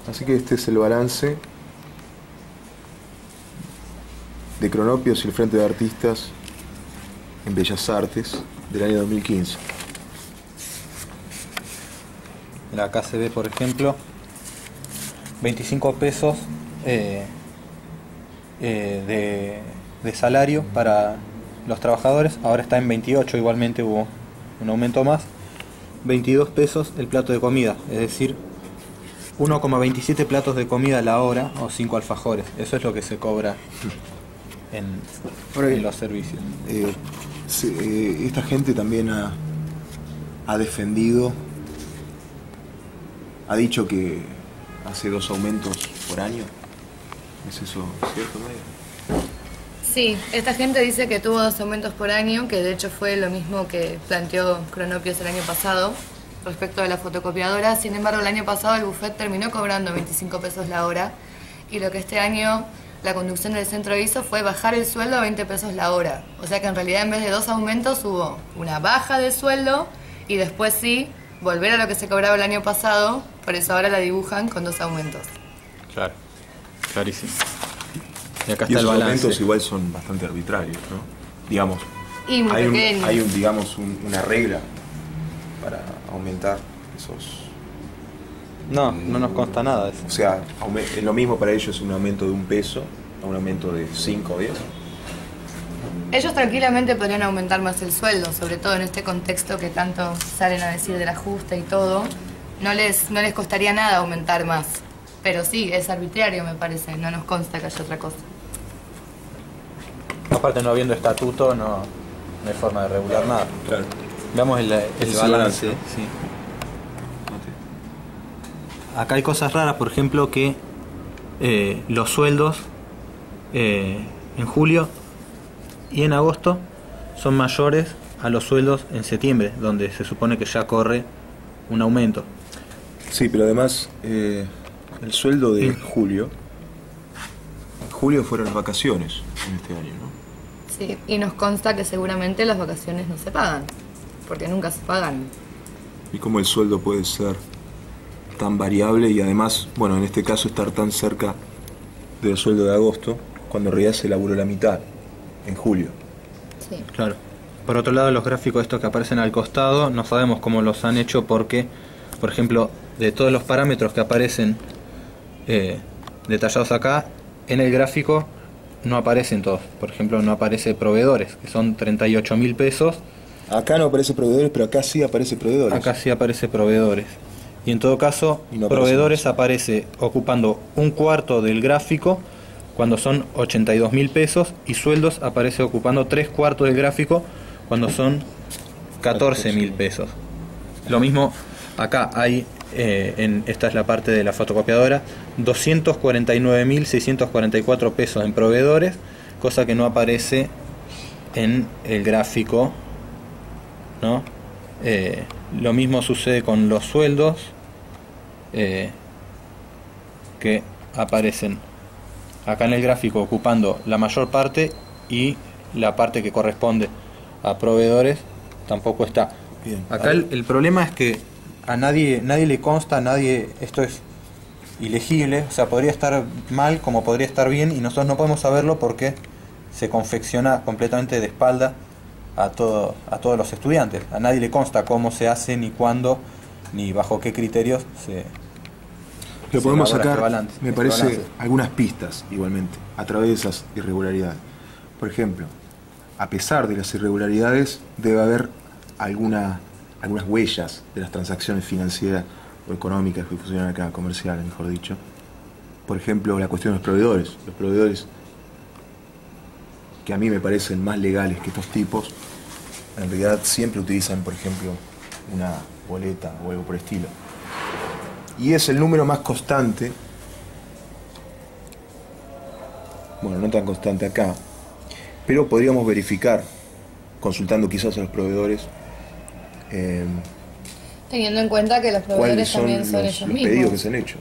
Así que este es el balance de Cronopios y el Frente de Artistas en Bellas Artes del año 2015. Acá se ve, por ejemplo, 25 pesos de salario para los trabajadores. Ahora está en 28, igualmente hubo un aumento más. 22 pesos el plato de comida, es decir, 1,27 platos de comida a la hora o 5 alfajores. Eso es lo que se cobra en los servicios. Esta gente también ha defendido, ha dicho que hace 2 aumentos por año. ¿Es eso cierto, Maya? Sí, esta gente dice que tuvo 2 aumentos por año, que de hecho fue lo mismo que planteó Cronopios el año pasado respecto de la fotocopiadora. Sin embargo, el año pasado el buffet terminó cobrando 25 pesos la hora, y lo que este año la conducción del centro hizo fue bajar el sueldo a 20 pesos la hora. O sea que en realidad en vez de 2 aumentos hubo una baja de sueldo y después sí volver a lo que se cobraba el año pasado. Por eso ahora la dibujan con 2 aumentos. Claro, clarísimo. Y acá Y está el esos balance. aumentos igual son bastante arbitrarios, ¿no? Digamos, Y muy pequeños. hay una regla para aumentar esos... No nos consta nada de eso. O sea, lo mismo para ellos es un aumento de 1 peso a un aumento de 5 o 10. Ellos tranquilamente podrían aumentar más el sueldo, sobre todo en este contexto que tanto salen a decir del ajuste y todo. No les costaría nada aumentar más. Pero sí, es arbitrario, me parece. No nos consta que haya otra cosa. Aparte, no habiendo estatuto, no hay forma de regular nada. Claro. Veamos el balance. ¿no? Sí. Acá hay cosas raras, por ejemplo, que los sueldos en julio y en agosto son mayores a los sueldos en septiembre, donde se supone que ya corre un aumento. Sí, pero además el sueldo de julio fueron las vacaciones en este año, ¿no? Sí, y nos consta que seguramente las vacaciones no se pagan, porque nunca se pagan. Y cómo el sueldo puede ser tan variable y además, bueno, en este caso estar tan cerca del sueldo de agosto, cuando en realidad se laburó la mitad, en julio. Sí. Claro. Por otro lado, los gráficos estos que aparecen al costado, no sabemos cómo los han hecho porque, por ejemplo, de todos los parámetros que aparecen detallados acá, en el gráfico no aparecen todos. Por ejemplo, no aparece proveedores, que son 38.000 pesos. Acá no aparece proveedores, pero acá sí aparece proveedores. Acá sí aparece proveedores. Y en todo caso, Y no aparece proveedores más. aparece ocupando 1/4 del gráfico cuando son 82.000 pesos, y sueldos aparece ocupando 3/4 del gráfico cuando son 14.000 pesos. Lo mismo acá hay, esta es la parte de la fotocopiadora, 249.644 pesos en proveedores, cosa que no aparece en el gráfico, ¿no? Lo mismo sucede con los sueldos, que aparecen acá en el gráfico ocupando la mayor parte, y la parte que corresponde a proveedores tampoco está. Bien. Acá el problema es que a nadie le consta, esto es ilegible, o sea, podría estar mal como podría estar bien, y nosotros no podemos saberlo porque se confecciona completamente de espalda a todos los estudiantes. A nadie le consta cómo se hace, ni cuándo, ni bajo qué criterios se podemos elabora sacar, este balance, me este parece, balance. algunas pistas igualmente, a través de esas irregularidades. Por ejemplo, a pesar de las irregularidades, debe haber algunas huellas de las transacciones financieras o económicas que funcionan acá, comerciales, mejor dicho. Por ejemplo, la cuestión de los proveedores. Los proveedores, que a mí me parecen más legales que estos tipos, en realidad siempre utilizan, por ejemplo, una boleta o algo por el estilo. Y es el número más constante, bueno, no tan constante acá, pero podríamos verificar, consultando quizás a los proveedores, Teniendo en cuenta que los cuáles proveedores son también son los ellos pedidos que mismos. se han hecho.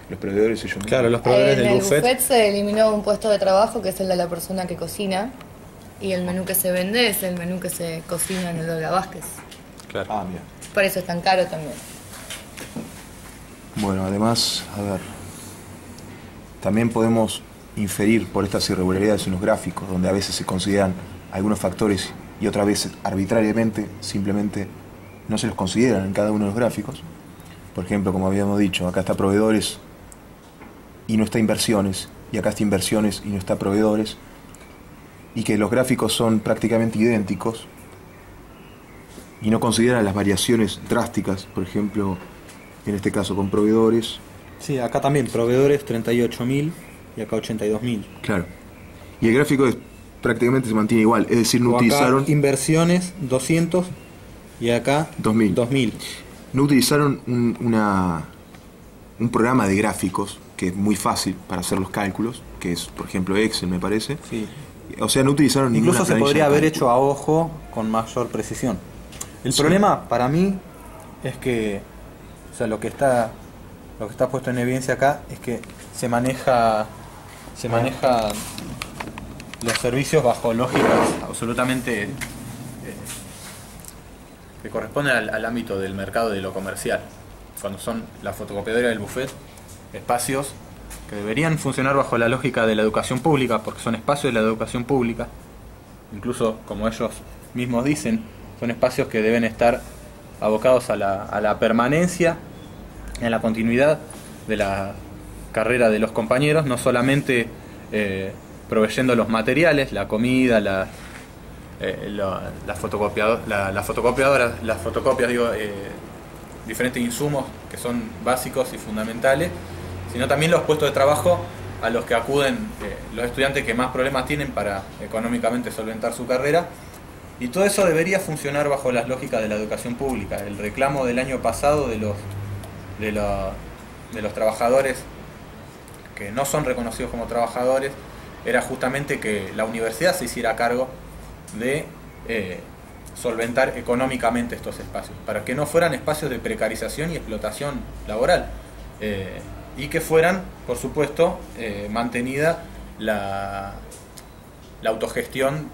Los proveedores ellos mismos. Claro, los proveedores En del el buffet. buffet se eliminó un puesto de trabajo, que es el de la persona que cocina, y el menú que se vende es el menú que se cocina en el Olga Vázquez. Claro. Ah, mira. Por eso es tan caro también. Bueno, además, a ver, También podemos inferir por estas irregularidades en los gráficos, donde a veces se consideran algunos factores y otras veces arbitrariamente simplemente no se los consideran en cada uno de los gráficos. Por ejemplo, como habíamos dicho, acá está proveedores y no está inversiones, y acá está inversiones y no está proveedores, y que los gráficos son prácticamente idénticos y no consideran las variaciones drásticas, por ejemplo, en este caso con proveedores. Sí, acá también proveedores 38.000 y acá 82.000. Claro. Y el gráfico prácticamente se mantiene igual, es decir, no utilizaron... inversiones 200 y acá 2000. No utilizaron un programa de gráficos que es muy fácil para hacer los cálculos, que es, por ejemplo, Excel, me parece. Sí. O sea, no utilizaron ninguna Incluso se planilla podría de haber cálculo. hecho a ojo con mayor precisión. El problema para mí es que, o sea, lo que está puesto en evidencia acá es que se maneja los servicios bajo lógicas absolutamente que corresponden al ámbito del mercado de lo comercial, cuando son la fotocopiadora del buffet, espacios que deberían funcionar bajo la lógica de la educación pública, porque son espacios de la educación pública, incluso como ellos mismos dicen, son espacios que deben estar abocados a la permanencia, a la continuidad de la carrera de los compañeros, no solamente proveyendo los materiales, la comida, las fotocopiadoras, diferentes insumos que son básicos y fundamentales, sino también los puestos de trabajo a los que acuden los estudiantes que más problemas tienen para económicamente solventar su carrera. Y todo eso debería funcionar bajo las lógicas de la educación pública. El reclamo del año pasado de los trabajadores que no son reconocidos como trabajadores era justamente que la universidad se hiciera cargo de solventar económicamente estos espacios, para que no fueran espacios de precarización y explotación laboral, y que fueran, por supuesto, mantenida la autogestión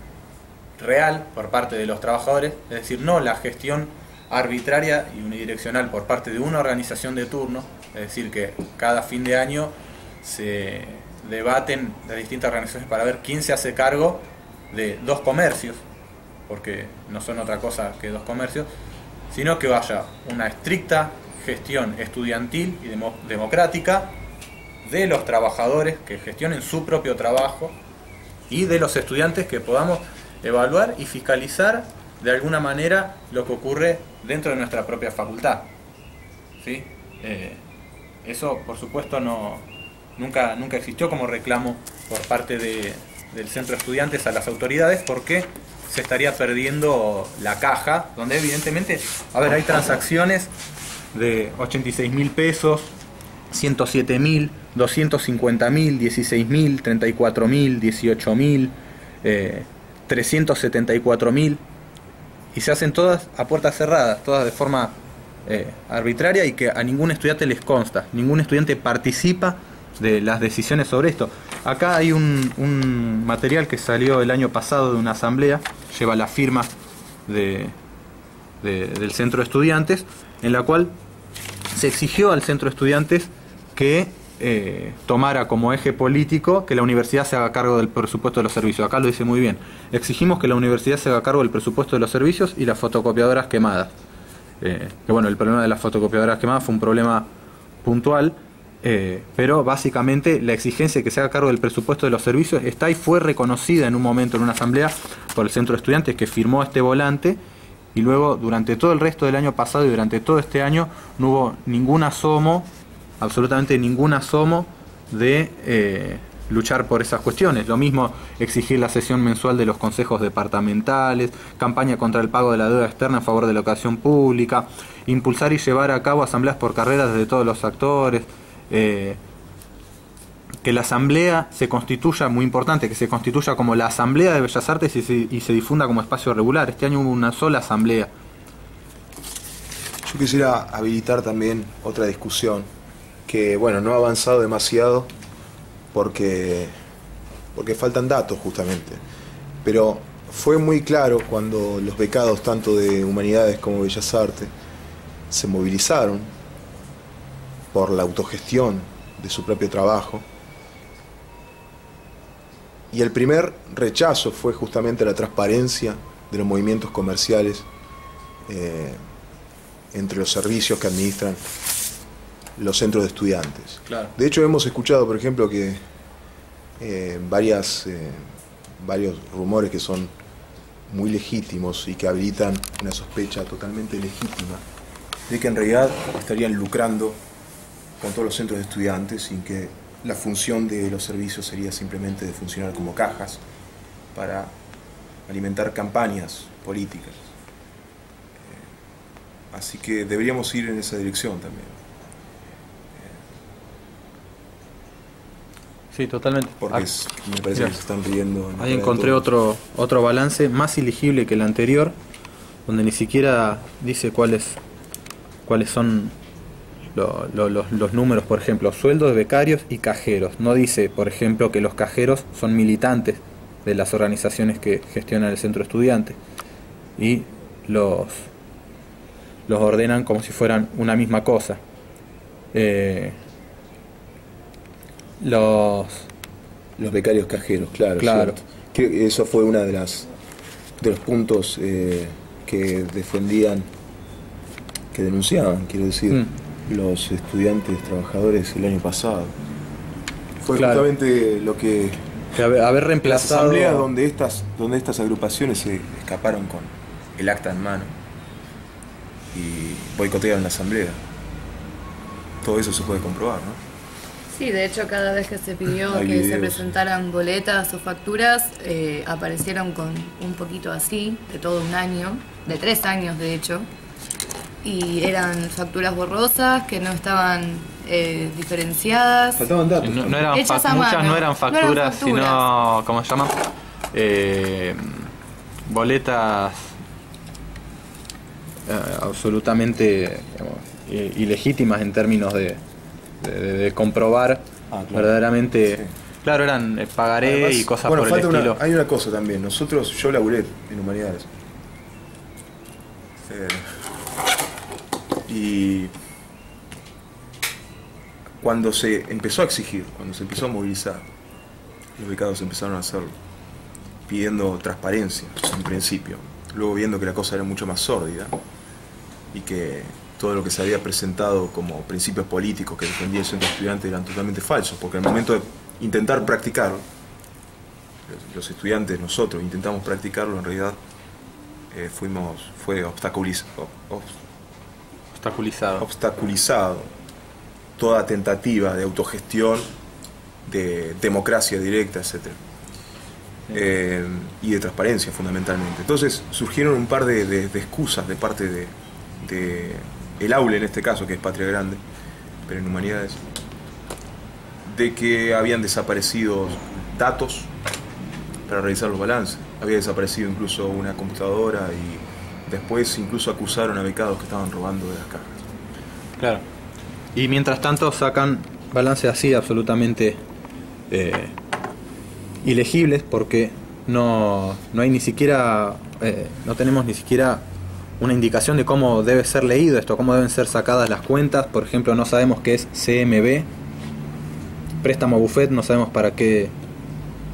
real por parte de los trabajadores, es decir, no la gestión arbitraria y unidireccional por parte de una organización de turno, es decir, que cada fin de año se debaten las distintas organizaciones para ver quién se hace cargo de dos comercios, porque no son otra cosa que dos comercios, sino que vaya una estricta gestión estudiantil y democrática de los trabajadores que gestionen su propio trabajo y de los estudiantes que podamos evaluar y fiscalizar de alguna manera lo que ocurre dentro de nuestra propia facultad. ¿Sí? Eso, por supuesto, nunca existió como reclamo por parte del centro de estudiantes a las autoridades, porque se estaría perdiendo la caja, donde evidentemente, hay transacciones de 86.000 pesos, 107.000, 250.000, 16.000, 34.000, 18.000, 374.000, y se hacen todas a puertas cerradas, todas de forma arbitraria, y que a ningún estudiante les consta, ningún estudiante participa de las decisiones sobre esto. Acá hay un material que salió el año pasado de una asamblea, lleva la firma del centro de estudiantes, en la cual se exigió al centro de estudiantes que tomara como eje político que la universidad se haga cargo del presupuesto de los servicios. Acá lo dice muy bien: exigimos que la universidad se haga cargo del presupuesto de los servicios y las fotocopiadoras quemadas. Que bueno, el problema de las fotocopiadoras quemadas fue un problema puntual, pero básicamente la exigencia de que se haga cargo del presupuesto de los servicios está y fue reconocida en un momento en una asamblea por el centro de estudiantes, que firmó este volante, y luego durante todo el resto del año pasado y durante todo este año no hubo ningún asomo, absolutamente ningún asomo de luchar por esas cuestiones. Lo mismo exigir la sesión mensual de los consejos departamentales, campaña contra el pago de la deuda externa a favor de la educación pública, impulsar y llevar a cabo asambleas por carreras de todos los actores, que la asamblea se constituya, muy importante, que se constituya como la Asamblea de Bellas Artes y se difunda como espacio regular. Este año hubo una sola asamblea. Yo quisiera habilitar también otra discusión que, bueno, no ha avanzado demasiado porque faltan datos justamente, pero fue muy claro cuando los becados tanto de Humanidades como Bellas Artes se movilizaron por la autogestión de su propio trabajo, Y el primer rechazo fue justamente la transparencia de los movimientos comerciales entre los servicios que administran los centros de estudiantes. Claro. De hecho, hemos escuchado, por ejemplo, que varios rumores que son muy legítimos y que habilitan una sospecha totalmente legítima de que en realidad estarían lucrando con todos los centros de estudiantes, sin que la función de los servicios sería simplemente de funcionar como cajas para alimentar campañas políticas. Así que deberíamos ir en esa dirección también. Sí, totalmente. Porque me parece que se están riendo. Ahí encontré otro balance más ilegible que el anterior, donde ni siquiera dice cuáles son los números, por ejemplo, sueldos de becarios y cajeros. No dice, por ejemplo, que los cajeros son militantes de las organizaciones que gestionan el centro estudiante y los ordenan como si fueran una misma cosa. Los becarios cajeros, claro. Claro. Que eso fue uno de los puntos que defendían, que denunciaban, quiero decir, los estudiantes trabajadores el año pasado. Fue claro. Justamente lo que haber reemplazado las asambleas donde estas agrupaciones se escaparon con el acta en mano y boicotearon la asamblea. Todo eso se puede comprobar, ¿no? Sí, de hecho cada vez que se pidió Hay que videos. se presentaran boletas o facturas, aparecieron con un poquito así, de todo un año, de 3 años de hecho, y eran facturas borrosas que no estaban Faltaban diferenciadas. hechas datos. no eran Hechas a muchas mano. no eran No facturas, eran facturas. sino, ¿cómo se llama? Boletas absolutamente, digamos, ilegítimas en términos de comprobar Claro. verdaderamente. Sí. Claro, eran pagaré Además, y cosas bueno, por el falta estilo. hay una cosa también. Yo laburé en humanidades. Y cuando se empezó a exigir, cuando se empezó a movilizar, los becados empezaron a hacerlo, pidiendo transparencia en principio, luego viendo que la cosa era mucho más sórdida y que todo lo que se había presentado como principios políticos que defendía el centro estudiante eran totalmente falsos, porque al momento de intentar practicarlo, los estudiantes, nosotros intentamos practicarlo, en realidad fue obstaculizado toda tentativa de autogestión, de democracia directa, etc. Y de transparencia fundamentalmente. Entonces surgieron un par de excusas de parte de el aula en este caso, que es Patria Grande, pero en humanidades, de que habían desaparecido datos para realizar los balances. Había desaparecido incluso una computadora y después incluso acusaron a becados que estaban robando de las cajas. Claro. Y mientras tanto sacan balances así absolutamente ilegibles, porque no hay ni siquiera, no tenemos ni siquiera una indicación de cómo debe ser leído esto, cómo deben ser sacadas las cuentas. Por ejemplo, no sabemos qué es CMB, préstamo buffet, no sabemos para qué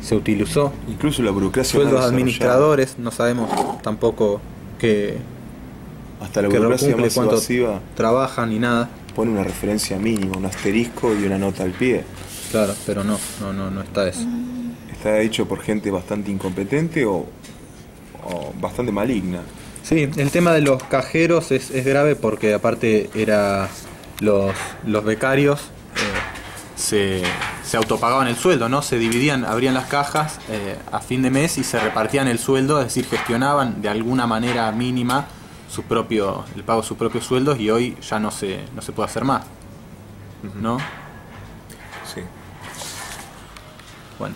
se utilizó. Incluso la burocracia Sueldos más administradores, no sabemos tampoco qué hasta la que burocracia cumple, más cuánto evasiva trabajan ni nada. pone una referencia mínima, un asterisco y una nota al pie. Claro, pero no está eso. Está hecho por gente bastante incompetente o bastante maligna. Sí, el tema de los cajeros es grave porque aparte los becarios se autopagaban el sueldo, ¿no? Se dividían, abrían las cajas a fin de mes y se repartían el sueldo, es decir, gestionaban de alguna manera mínima el pago de sus propios sueldos, y hoy ya no se puede hacer más, ¿no? Sí. Bueno.